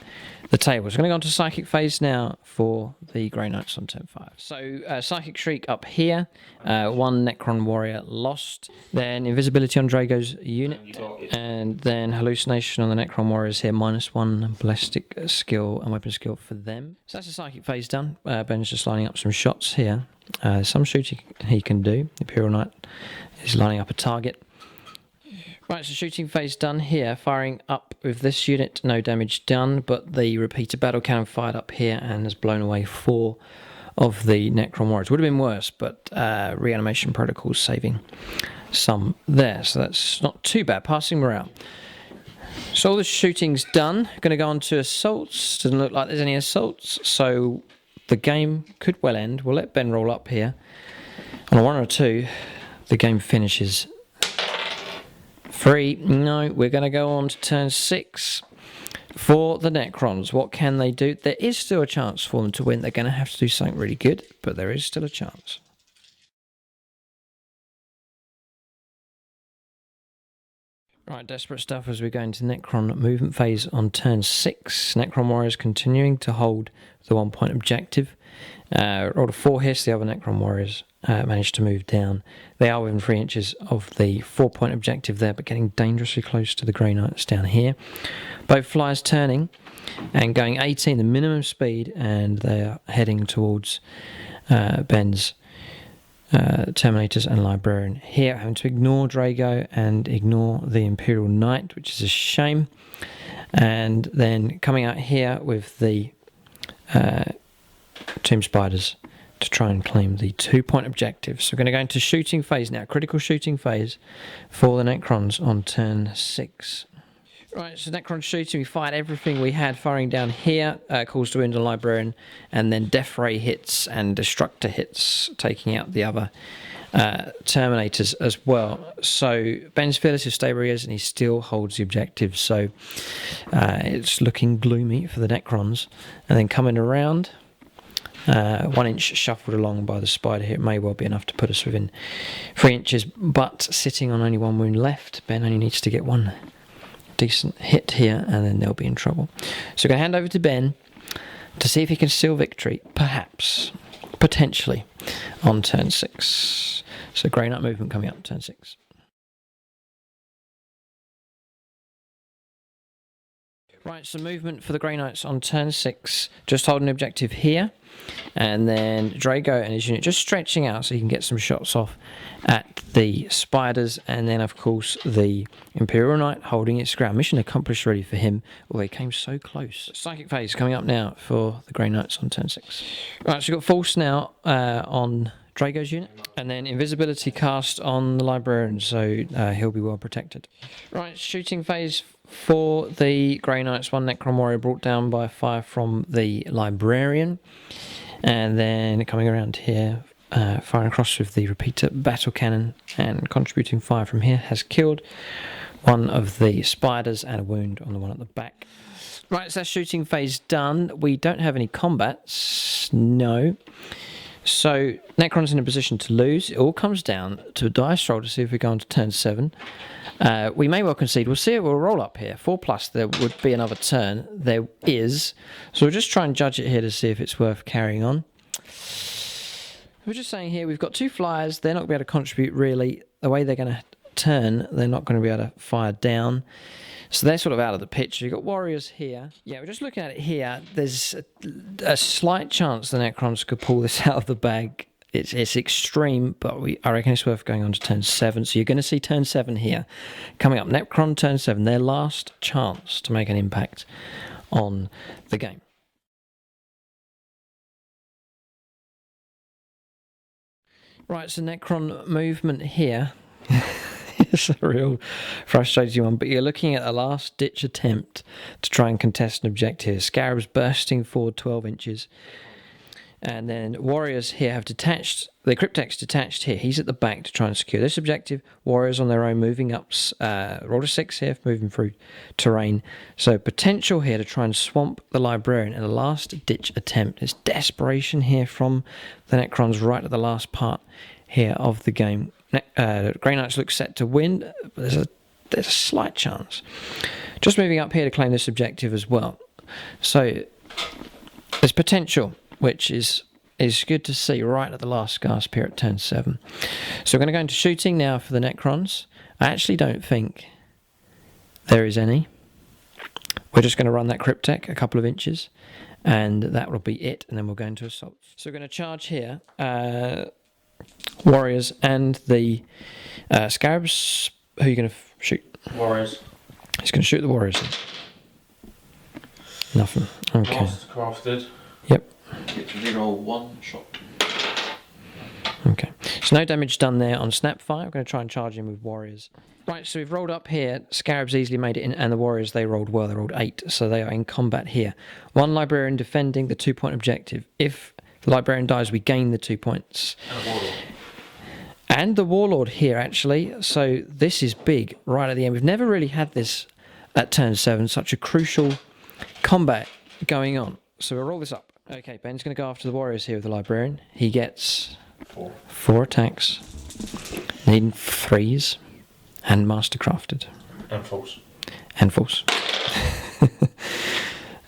Speaker 1: the table. So we're going to go on to Psychic phase now for the Grey Knights on turn 5. So Psychic Shriek up here, 1 Necron Warrior lost, then Invisibility on Drago's unit, and then Hallucination on the Necron Warriors here, -1 ballistic skill and weapon skill for them. So that's the Psychic phase done. Ben's just lining up some shots here. Some shooting he can do. Imperial Knight is lining up a target. Right, so shooting phase done here, firing up with this unit, no damage done, but the repeater battle cannon fired up here and has blown away 4 of the Necron Warriors. Would have been worse, but reanimation protocols saving some there, so that's not too bad. Passing morale. So all the shooting's done. Going to go on to assaults. Doesn't look like there's any assaults, so the game could well end. We'll let Ben roll up here. On a 1 or 2, the game finishes. 3, no, we're going to go on to turn 6 for the Necrons. What can they do? There is still a chance for them to win. They're going to have to do something really good, but there is still a chance. Right, desperate stuff as we go into Necron movement phase on turn 6. Necron Warriors continuing to hold the 1 point objective. Rolled a 4 hits, the other Necron Warriors managed to move down. They are within 3 inches of the 4 point objective there, but getting dangerously close to the Grey Knights down here. Both Flyers turning and going 18, the minimum speed, and they are heading towards Ben's Terminators and Librarian here, having to ignore Drago and ignore the Imperial Knight, which is a shame. And then coming out here with the Tomb Spiders to try and claim the 2 point objective. So we're going to go into shooting phase now, critical shooting phase for the Necrons on turn 6. Right, so Necron shooting, we fired everything we had firing down here, calls to wound a Librarian, and then Death Ray hits and Destructor hits, taking out the other Terminators as well. So Ben's fearless is stable he is, and he still holds the objective, so it's looking gloomy for the Necrons. And then coming around, 1 inch shuffled along by the spider here. It may well be enough to put us within 3 inches, but sitting on only 1 wound left, Ben only needs to get 1 decent hit here, and then they'll be in trouble. So we're going to hand over to Ben to see if he can seal victory, perhaps, potentially, on turn 6. So Grey Knight movement coming up, turn 6. Right, so movement for the Grey Knights on turn 6, just holding the objective here, and then Drago and his unit just stretching out so he can get some shots off at the spiders, and then of course the Imperial Knight holding its ground. Mission accomplished really for him, although he came so close. Psychic phase coming up now for the Grey Knights on turn 6. Right, so we've got Force now on Drago's unit, and then Invisibility cast on the Librarian, so he'll be well protected. Right, shooting phase for the Grey Knights, 1 Necron Warrior brought down by fire from the Librarian, and then coming around here, firing across with the repeater battle cannon and contributing fire from here, has killed 1 of the spiders and a wound on the one at the back. Right, so that's shooting phase done. We don't have any combats. No. So Necron's in a position to lose. It all comes down to a dice roll to see if we go on to turn 7. We may well concede. We'll see it. We'll roll up here. 4+, there would be another turn. There is. So we'll just try and judge it here to see if it's worth carrying on. We're just saying here, we've got 2 flyers. They're not going to be able to contribute, really. The way they're going to turn, they're not going to be able to fire down. So they're sort of out of the picture. You've got warriors here. Yeah, we're just looking at it here. There's a slight chance the Necrons could pull this out of the bag. It's extreme, but I reckon it's worth going on to turn 7. So you're going to see turn 7 here. Coming up, Necron turn 7, their last chance to make an impact on the game. Right, so Necron movement here. It's a real frustrating one, but you're looking at a last-ditch attempt to try and contest an objective. Scarabs bursting forward 12 inches. And then warriors here have detached, the Cryptek's detached here. He's at the back to try and secure this objective. Warriors on their own moving up, roll a 6 here, moving through terrain. So potential here to try and swamp the Librarian in a last-ditch attempt. There's desperation here from the Necrons right at the last part here of the game. Grey Knights look set to win, but there's a slight chance. Just moving up here to claim this objective as well. So there's potential, which is good to see right at the last gasp here at turn 7. So we're going to go into shooting now for the Necrons. I actually don't think there is any. We're just going to run that Cryptek a couple of inches, and that will be it, and then we'll go into assault. So we're going to charge here. Warriors and the Scarabs. Who are you going to shoot?
Speaker 2: Warriors.
Speaker 1: He's going to shoot the Warriors. Nothing. Okay.
Speaker 2: Crafted.
Speaker 1: Yep.
Speaker 3: Get to reroll 1 shot.
Speaker 1: Okay. So no damage done there on Snapfire. I'm going to try and charge him with Warriors. Right, so we've rolled up here. Scarabs easily made it in, and the Warriors, they rolled well. They rolled 8, so they are in combat here. 1 Librarian defending the 2-point objective. If the Librarian dies, we gain the 2 points. And the Warlord here, actually. So this is big right at the end. We've never really had this at turn 7, such a crucial combat going on. So we'll roll this up. Okay, Ben's going to go after the Warriors here with the Librarian. He gets 4 attacks, needing 3s, and Mastercrafted.
Speaker 2: And false.
Speaker 1: And false.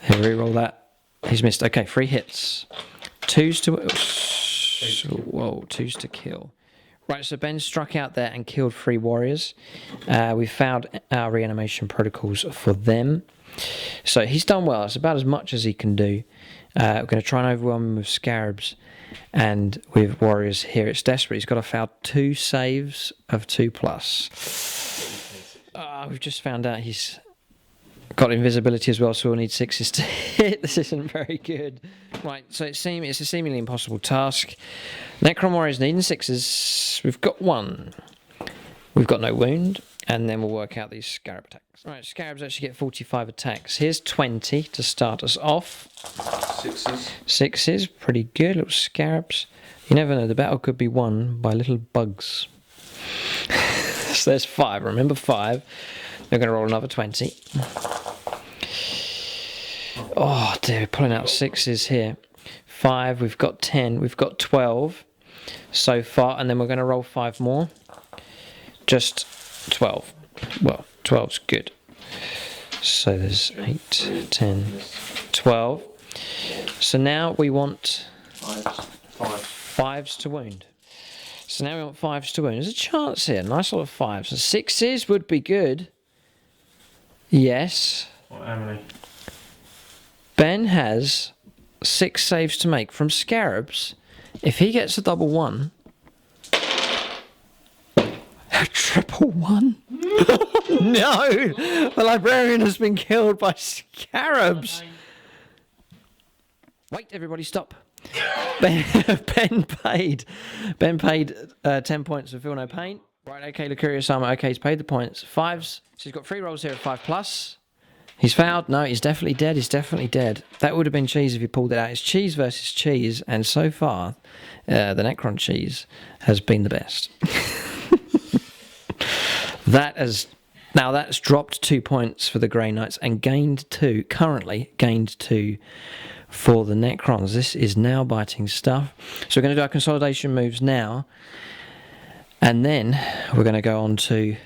Speaker 1: He'll reroll that. He's missed. Okay, 3 hits. 2s to... Whoa, 2s to kill. Right, so Ben struck out there and killed 3 warriors. We found our reanimation protocols for them. So he's done well. It's about as much as he can do. We're going to try and overwhelm him with Scarabs and with warriors here. It's desperate. He's got to fail 2 saves of 2+. We've just found out he's got invisibility as well, so we'll need 6s to hit. This isn't very good. Right, so it's a seemingly impossible task. Necron Warriors needing 6s. We've got 1. We've got no wound, and then we'll work out these Scarab attacks. Right, Scarabs actually get 45 attacks. Here's 20 to start us off.
Speaker 2: 6s.
Speaker 1: 6s, pretty good. Little Scarabs. You never know, the battle could be won by little bugs. So there's 5. Remember 5. They're going to roll another 20. Oh dear, we're pulling out 6s here. 5, we've got 10, we've got 12 so far, and then we're going to roll 5 more. Just 12. Well, 12's good. So there's 8, 10, 12. So now we want 5s to wound. So now we want 5s to wound. There's a chance here. Nice lot of 5s. So 6s would be good. Yes.
Speaker 2: What, how many?
Speaker 1: Ben has 6 saves to make from Scarabs. If he gets a double 1, a triple 1. No, the Librarian has been killed by Scarabs. Wait, everybody, stop. Ben paid 10 points for Feel No Pain. Right, okay, Lucurious Armor. Okay, he's paid the points. 5s. So he's got 3 rolls here at 5+. He's fouled. No, he's definitely dead. He's definitely dead. That would have been cheese if he pulled it out. It's cheese versus cheese, and so far, the Necron cheese has been the best. That has Now that's dropped 2 points for the Grey Knights and gained 2, currently gained 2 for the Necrons. This is now biting stuff. So we're going to do our consolidation moves now. And then we're going to go on to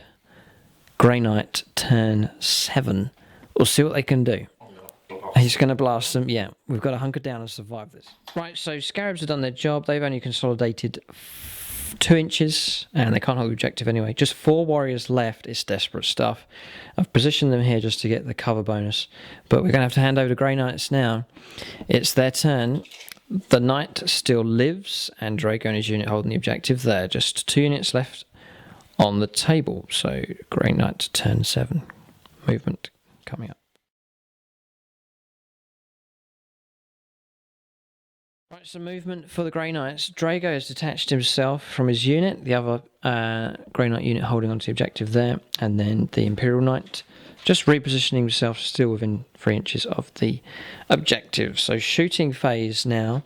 Speaker 1: Grey Knight turn 7. We'll see what they can do. He's going to blast them. Yeah, we've got to hunker down and survive this. Right, so Scarabs have done their job. They've only consolidated 2 inches, and they can't hold the objective anyway. Just 4 warriors left. It's desperate stuff. I've positioned them here just to get the cover bonus, but we're going to have to hand over to Grey Knights now. It's their turn. The Knight still lives, and Draco and his unit holding the objective there. Just 2 units left on the table. So Grey Knight turn 7. Movement coming up. Right, so movement for the Grey Knights. Drago has detached himself from his unit, the other Grey Knight unit holding onto the objective there, and then the Imperial Knight just repositioning himself still within 3 inches of the objective. So shooting phase now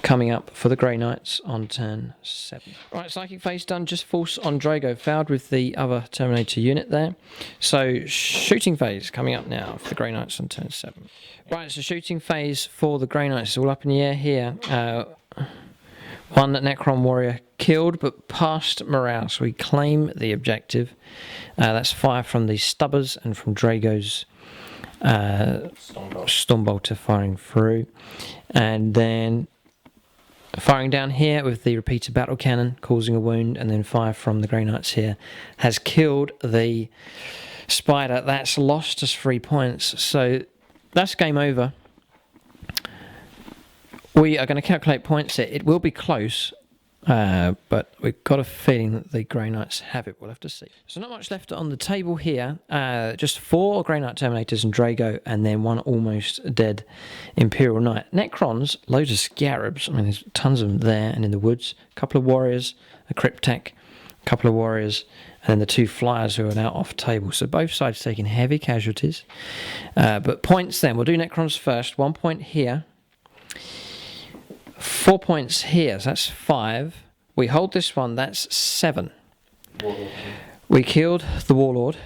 Speaker 1: coming up for the Grey Knights on turn 7. Right, psychic phase done, just force on Drago, fouled with the other Terminator unit there. So shooting phase coming up now for the Grey Knights on turn 7. Right, so shooting phase for the Grey Knights is all up in the air here. One Necron warrior killed, but past morale, so we claim the objective. That's fire from the Stubbers and from Drago's Stormbolter firing through. And then firing down here with the repeater battle cannon, causing a wound, and then fire from the Grey Knights here has killed the Spider. That's lost us 3 points, so that's game over. We are going to calculate points here. It will be close, but we've got a feeling that the Grey Knights have it. We'll have to see. So not much left on the table here. Just 4 Grey Knight Terminators and Drago, and then 1 almost dead Imperial Knight. Necrons, loads of Scarabs. I mean, there's tons of them there and in the woods. A couple of warriors, a Cryptek, a couple of warriors, and then the 2 flyers who are now off table. So both sides taking heavy casualties. But points then. We'll do Necrons first. 1 point here. 4 points here, so that's 5. We hold this one, that's 7. We killed the Warlord.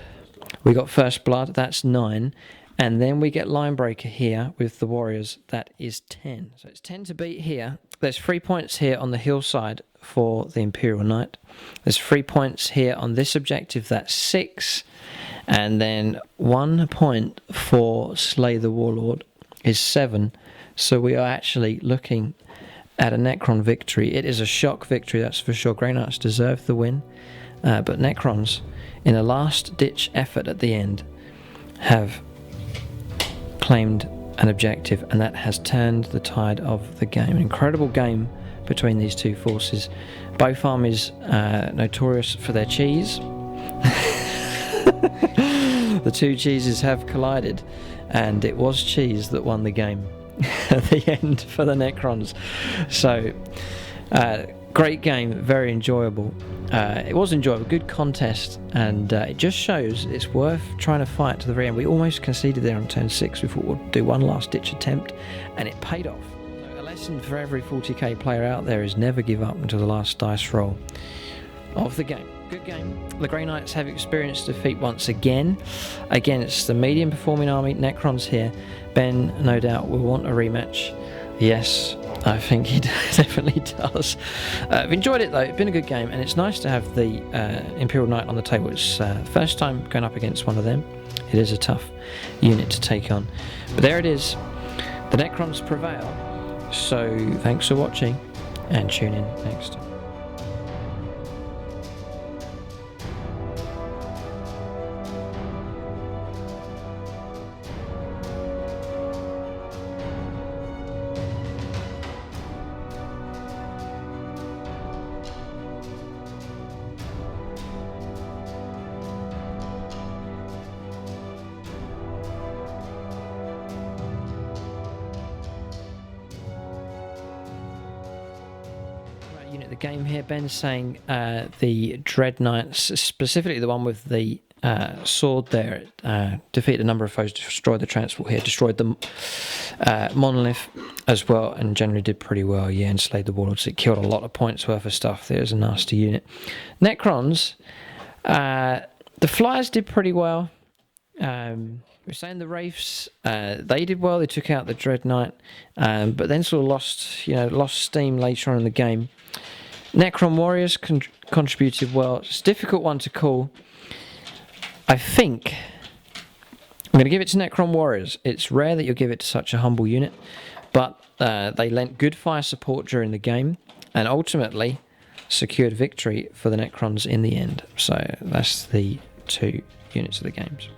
Speaker 1: We got First Blood, that's 9. And then we get Linebreaker here with the Warriors, that is 10. So it's 10 to beat here. There's 3 points here on the hillside for the Imperial Knight. There's 3 points here on this objective, that's 6. And then 1 point for Slay the Warlord is 7. So we are actually looking at a Necron victory. It is a shock victory, that's for sure. Grey Knights deserve the win, but Necrons, in a last-ditch effort at the end, have claimed an objective, and that has turned the tide of the game. An incredible game between these two forces. Both armies notorious for their cheese. The 2 cheeses have collided, and it was cheese that won the game at the end for the Necrons. So great game, very enjoyable. It was enjoyable, good contest, and it just shows it's worth trying to fight to the very end. We almost conceded there on turn 6. We thought we'll do one last ditch attempt, and it paid off. So a lesson for every 40k player out there is never give up until the last dice roll of the game. Good game. The Grey Knights have experienced defeat once again against the medium performing army Necrons here. Ben, no doubt, will want a rematch. Yes, I think he definitely does. I've enjoyed it though. It's been a good game, and it's nice to have the Imperial Knight on the table. It's first time going up against one of them. It is a tough unit to take on. But there it is. The Necrons prevail. So thanks for watching, and tune in next time. Unit the game here. Ben's saying the Dread Knights, specifically the one with the sword there, defeated a number of foes, destroyed the transport here, destroyed the monolith as well, and generally did pretty well, yeah, and slayed the warlords. It killed a lot of points worth of stuff. There's a nasty unit. Necrons, The Flyers did pretty well. We're saying the Wraiths, they did well. They took out the Dread Knight, but then sort of lost steam later on in the game. Necron Warriors contributed well. It's a difficult one to call. I think I'm going to give it to Necron Warriors. It's rare that you'll give it to such a humble unit, but they lent good fire support during the game and ultimately secured victory for the Necrons in the end. So that's the two units of the games.